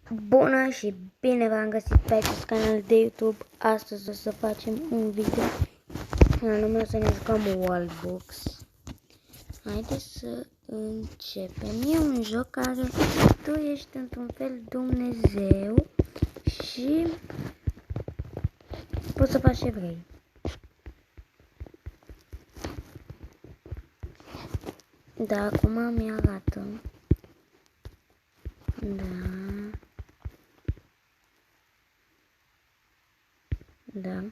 Bună și bine v-am găsit pe acest canal de YouTube. Astăzi o să facem un video anume o să ne jucăm Wallbox. Haideți să începem. E un joc care tu ești într-un fel Dumnezeu și poți să faci ce vrei. Da, acum mi-arată. Da. Da.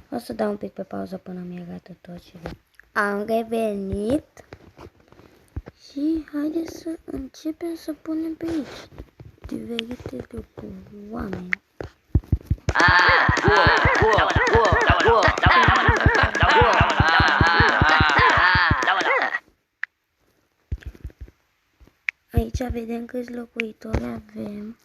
O să dau un pic pe pauză până mi arată tot ce vreau. Am revenit. Și haideți să începem să punem pe aici diferite lucruri, oameni. Aici vedem câți locuitori avem.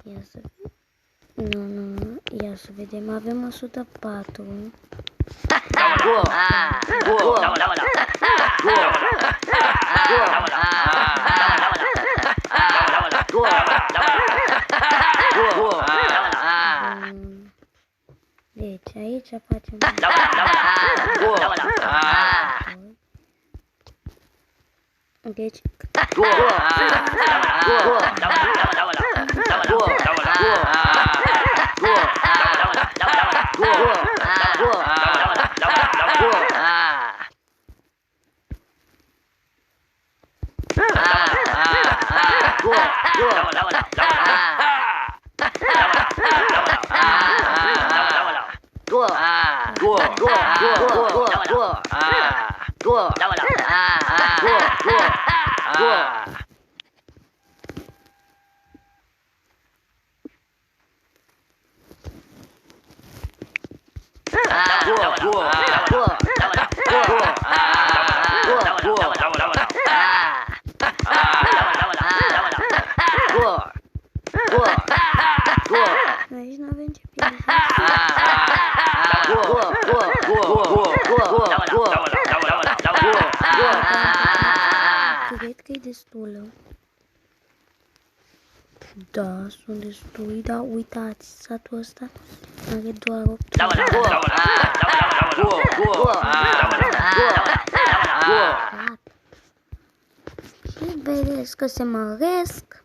Ia să nu, ia să vedem, avem 104. Deci aici facem deci aici n-avem ce pierde. Cred că e destulă. Da, sunt destui, dar uitați, satul ăsta are doar 8. Și vedeți că se măresc.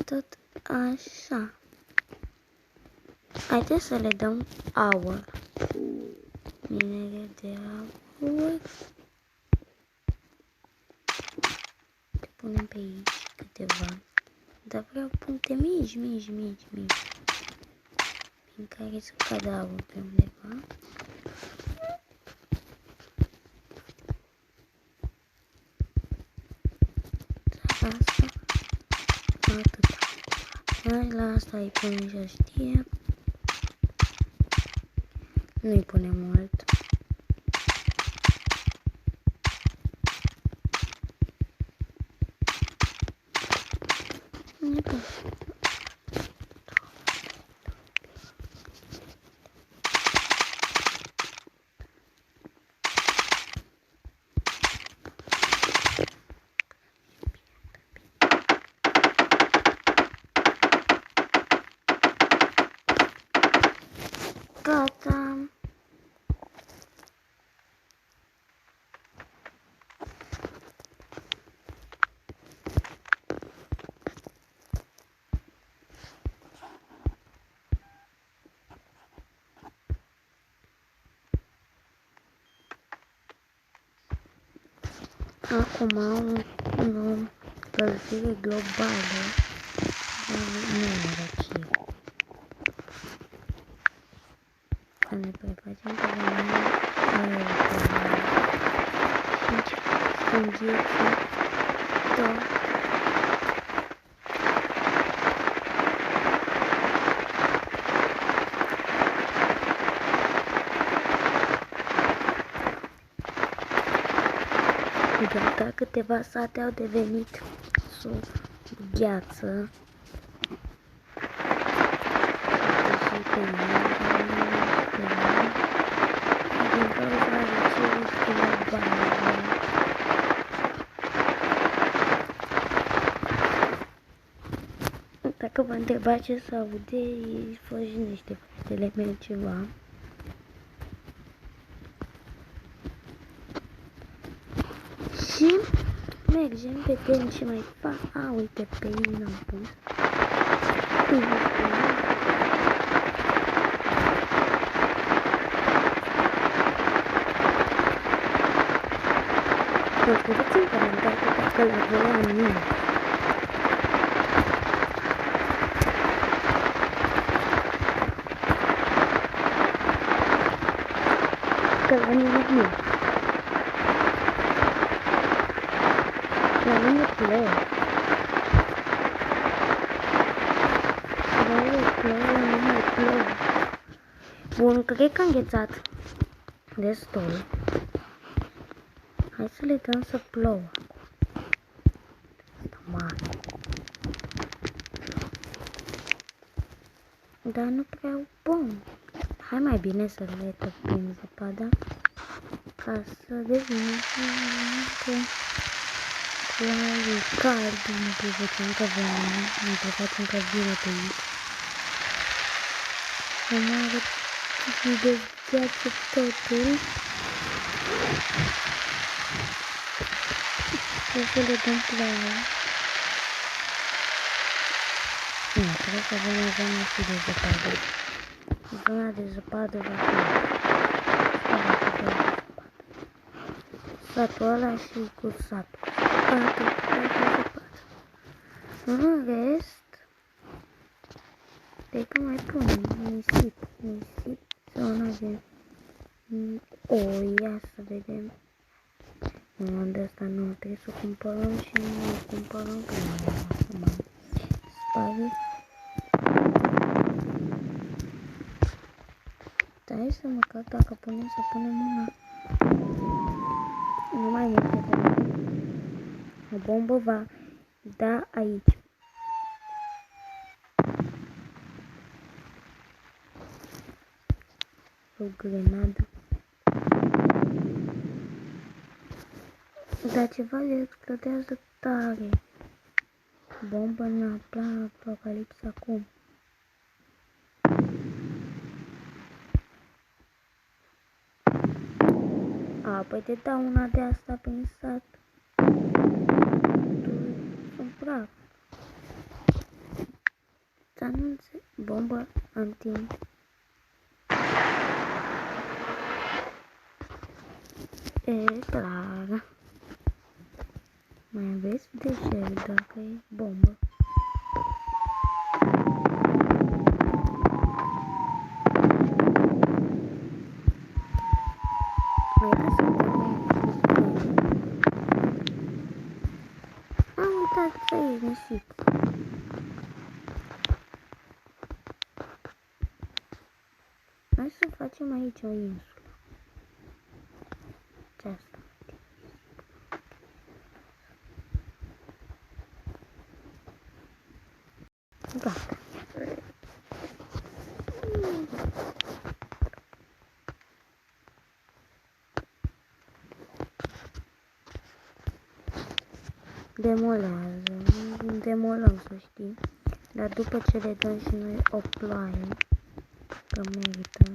Tot așa. Haideți să le dăm aur. Minere de aur. Le punem pe aici câteva. Dar vreau puncte mici. Prin care să cadă aur pe undeva. Dar asta. Atât. Iar la asta îi punem și știe. Nu-i punem mult. Gata. Acum o încălzire globală nu are să ne prefacem că venim să înghețe tot. Gata, câteva sate au devenit gheață. Și pe el, din cauza răcerii globale. Dacă vă întrebați ce se aude, fost și niște fratele meu ceva. Și mergem, vedem ce mai fac. A, uite, pe ei n-am pus. Mă spuneți în comentarii dacă le voleam mine. Că la nimic nu. La mine plouă. Plouă, nu mai plouă. Bun, cred că am înghețat destul. Hai să le dăm să plouă. Asta mare. Dar nu prea bun. Hai mai bine să le topim zăpada ca să devină cald. Nu trebuie încă vreme. Nu trebuie încă vine pe aici. Am arăt de gheață totul. Trebuie să le dăm ploaie. Nu, cred că vom avea și de zăpadă. Zona de zăpadă va fi. Satul ăla și cu satul. Zăpadă. În rest, cred că mai punem nisip sau nu avem. Ia să vedem. De asta nu trebuie să cumpărăm și nu cumpărăm că nu avem să mă spare. Stai să măcar dacă punem să punem una. Nu mai multe bombe. O bombă va da aici. O grenadă. Dar ceva le explodează tare. Bombă în plan apocalipsă acum. Păi te dau una de asta prin sat. Sunt praf. Să anunțe bombă antimp. E clar. Mai aveți deșeuri dacă e bombă. Mai da să am uitat să iei nisip. Hai să facem aici o insulă. Aceasta. Gata. Demolăm să știi, dar după ce le dăm și noi o ploaie, că merită.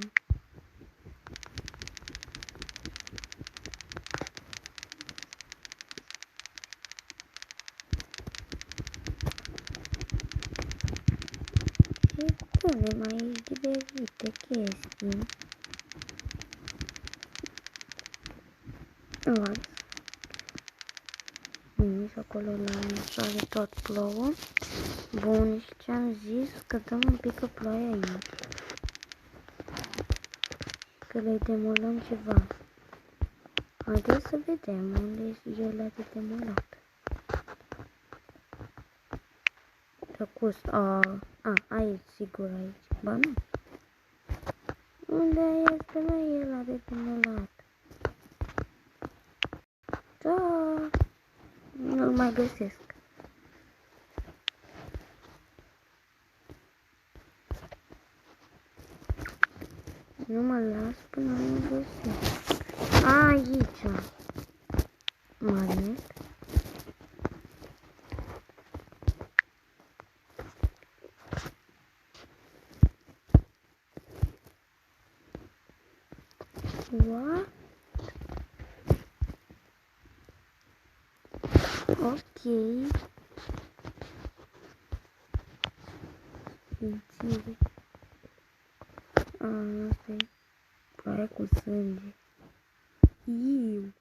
Și punem aici diferite chestii. Nici acolo la soare tot plouă. Bun, și ce-am zis? Că dăm un pic ploaie aici. Că le demolăm ceva. Haideți să vedem unde e la de demolat. Tăcus, aici, sigur aici. Ba nu. Unde este mai el la de demolat? Da, nu-l mai găsesc. Nu mă las până nu găsesc. Aici. Magnet. What? Ok. Mentira. Não sei. Para com sangue. Iu.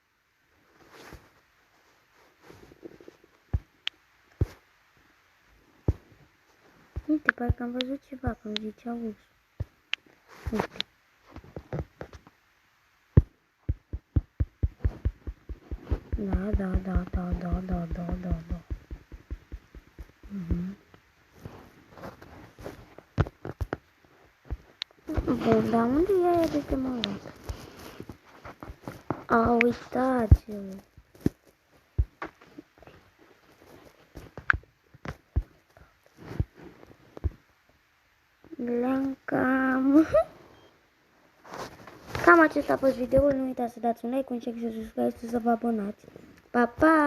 Uite, parcă am văzut ceva când zicea uș. Uite. Da. Bun, dar unde e aia de te mă luat? A, uitați-o. Le-am cam acesta a fost videoul. Nu uitați să dați un like, un share și să subscribe și să vă abonați. Pa, pa!